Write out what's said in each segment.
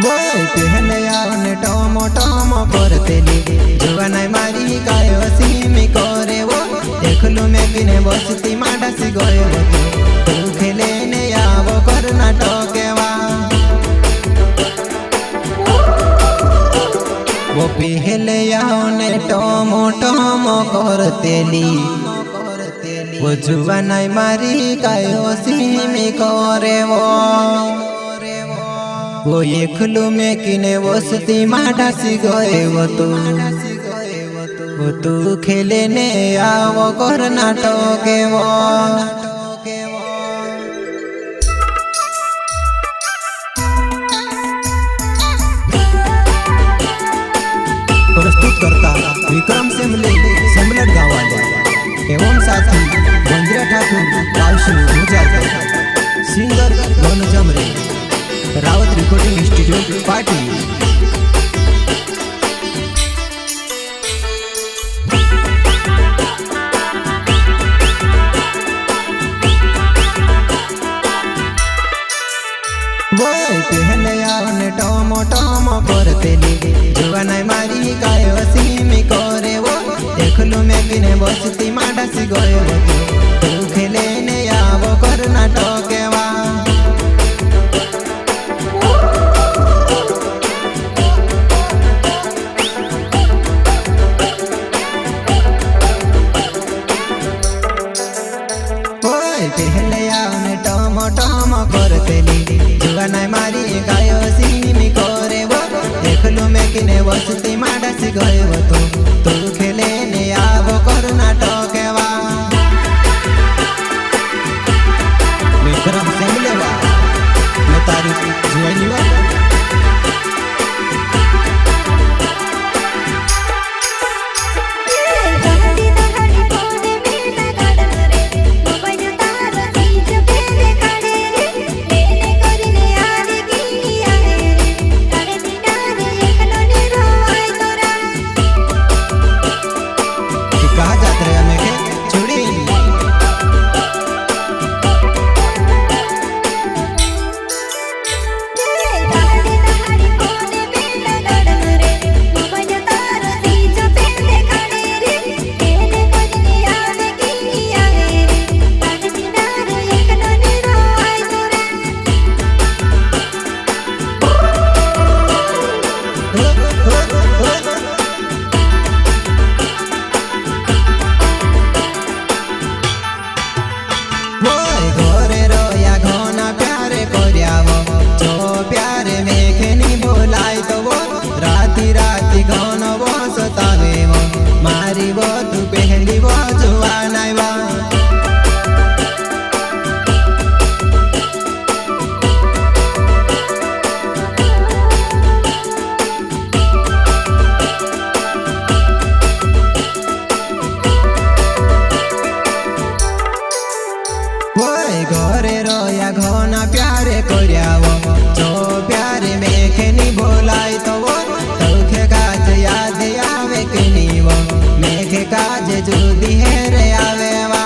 बोल पहले आवने Tomo Tomo करतेली जुवानाय मारी काय वसीमी करे वो देखलू मैं किने बसती माडासी गयो तू खेले ने आवो करना टोकेवा वो पहले आवने टोमो टोमो करतेली वो जुवानाय मारी काय वसीमी करे वो एकलू में किने वसती माडासी गए वो तू खेले ने आवो कर नाटके वो प्रस्तुत करता विक्रम सेमले सेमलट गावाले एवं साथी बंद्रा ठाकुर कालशू गुजरात सिंगर दोन जमरे रावत रिकॉर्डिंग इंस्टीट्यूट पार्टी बोल पहले आवने टोमो टोमो करतेली जुवानाय मारी काय वसीमी करे वो देखलू मैं किने बसती माडासी गयो तू खेले ने आवो करना टोकेवा पहले आवने टोमो टोमो करतेली जुवानाय मारी काय वसीमी करे वो देखलू मैं किने बसती माडासी गयो तू खेले ने आवो करना टोकेवा विक्रम सेमलेवा मैं तारी जुवानीवा मारी वो तू पहली वो जुवानाय वा घरे रोया घोना प्यारे कोरियावो जो प्यारे मेखेनी बोलाई तो वो तौखे काज याद आवे किनी वो मेखे काज जुदी है रे आवे वा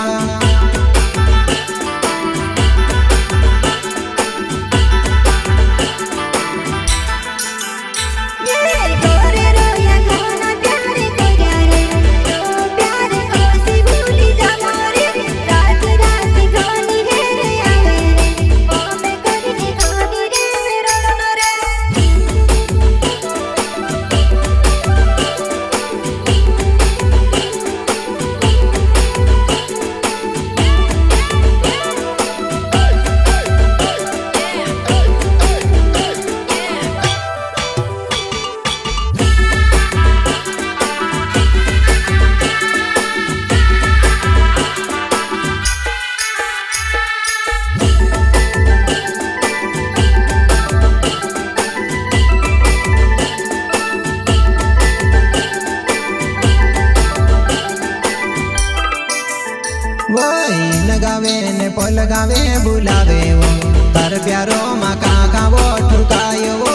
लगावे ने पल गावे बुलावे वो तार प्यारो मा काका वो ठुकायो वो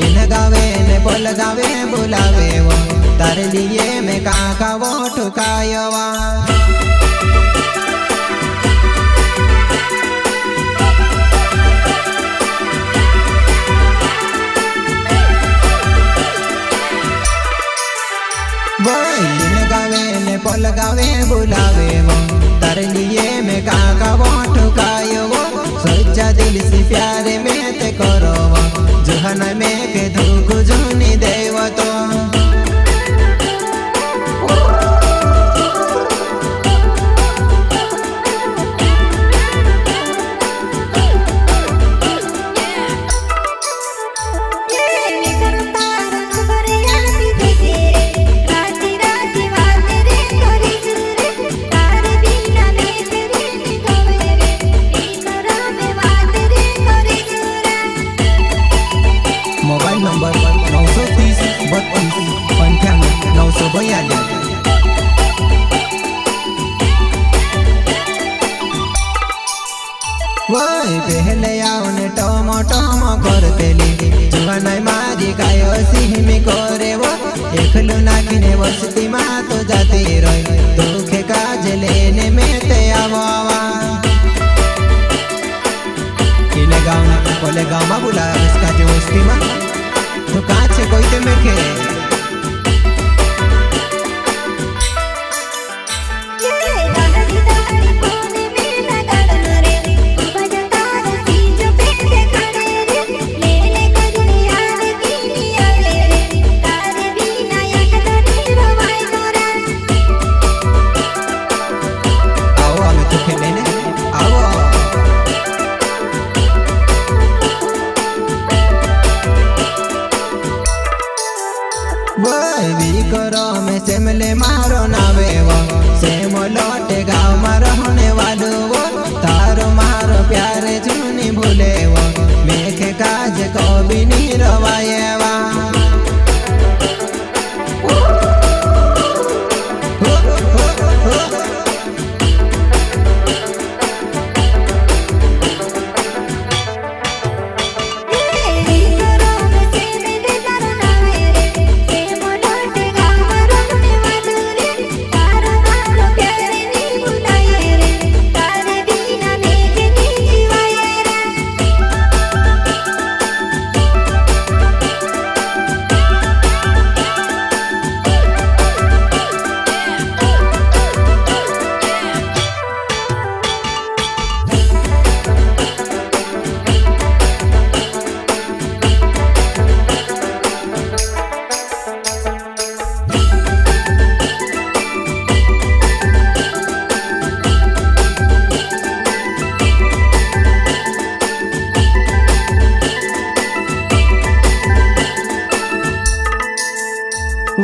इन गावे ने पल गावे बुलावे वो तार लिए में काका वो ठुकायो वा गावे बुलावे वो तारे लिए मैं काका वो ठुकायो वो सोचा दिल से प्यारे में ते करो वो जुहन में के धुक जुनी देव तो मोबाइल नंबर 930 32 95 942 वही पहले आउने टमो टमो करतेली जुवान मारी गायो सिहमी करे वो एकलु नाकिने वसती मा तो जाती रही दुखे काज लेने में ते आवा इने गाँव ना कोले गाँव मा बुला इसका जो वस्ती मा तो काचे कोई ते में के करो में सेमले मारो नावे वो सेम लोटे गाँव में रहने वालो वो तारो मारो प्यारे जुनी भूले वो मेखे काज को भी नहीं रवाये वा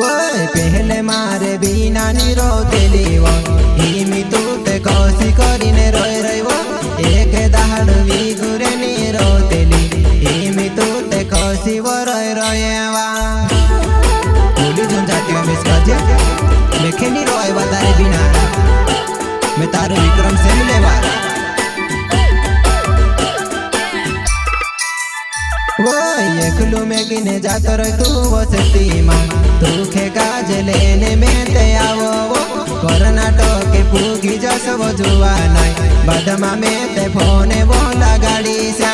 वही पहले मारे बिना नी रोतेली वो हिमी तू ते कौसी करीने रोय रही वो एक दाहड़ भी गुरे नी रोतेली हिमी तू ते कौसी वो रोय रोयवा बोली जुन जाती हूँ मिस काजे लेखे नी रोय बतारे बिना मैं तारो विक्रम से मिले वाला वो एकलू में गिने जातो रही तू वो सती माँ दुखे काज लेने में ते आवो वो कोरोना टोके पूगी जस वो जुआ नाई बदमा में ते फोने वो लगाड़ी सा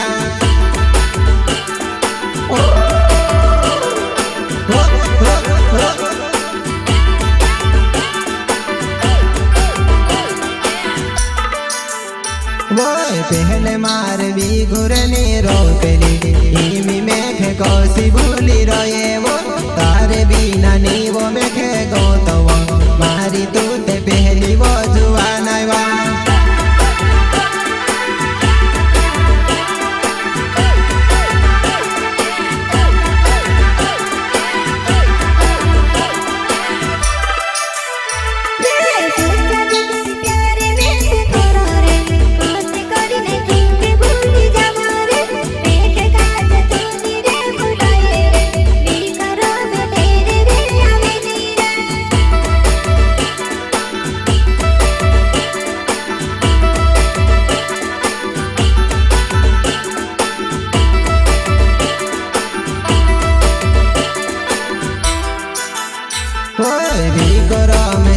वो पहले मार भी घुरनी रोपेली इमी मेखे कौसी भूली रोये वो तारे बिना नी वो मेखे गो तो वो मारी तू ते पहली वो जुआ नाइवा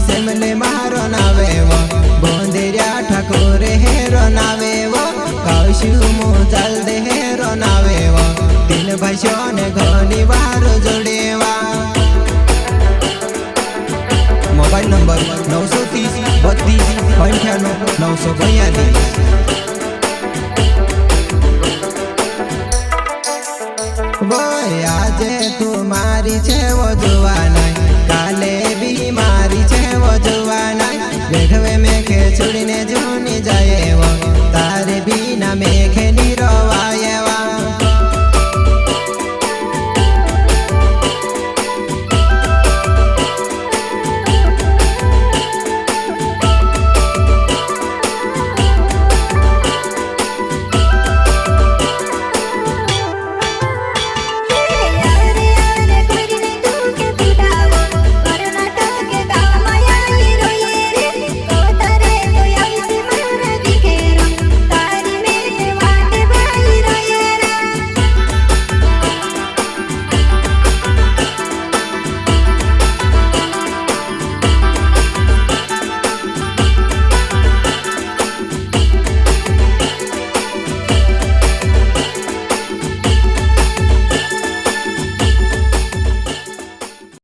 सेमले मारो नावे वो बोंदेरिया ठाकुर हेरो नावे वो कौशु मुचल दे हेरो नावे वो तीन भाइयों ने घोड़ी बार जोड़े वा मोबाइल नंबर 930 32 98 942। आज तू मारी छे वो जुवा नहीं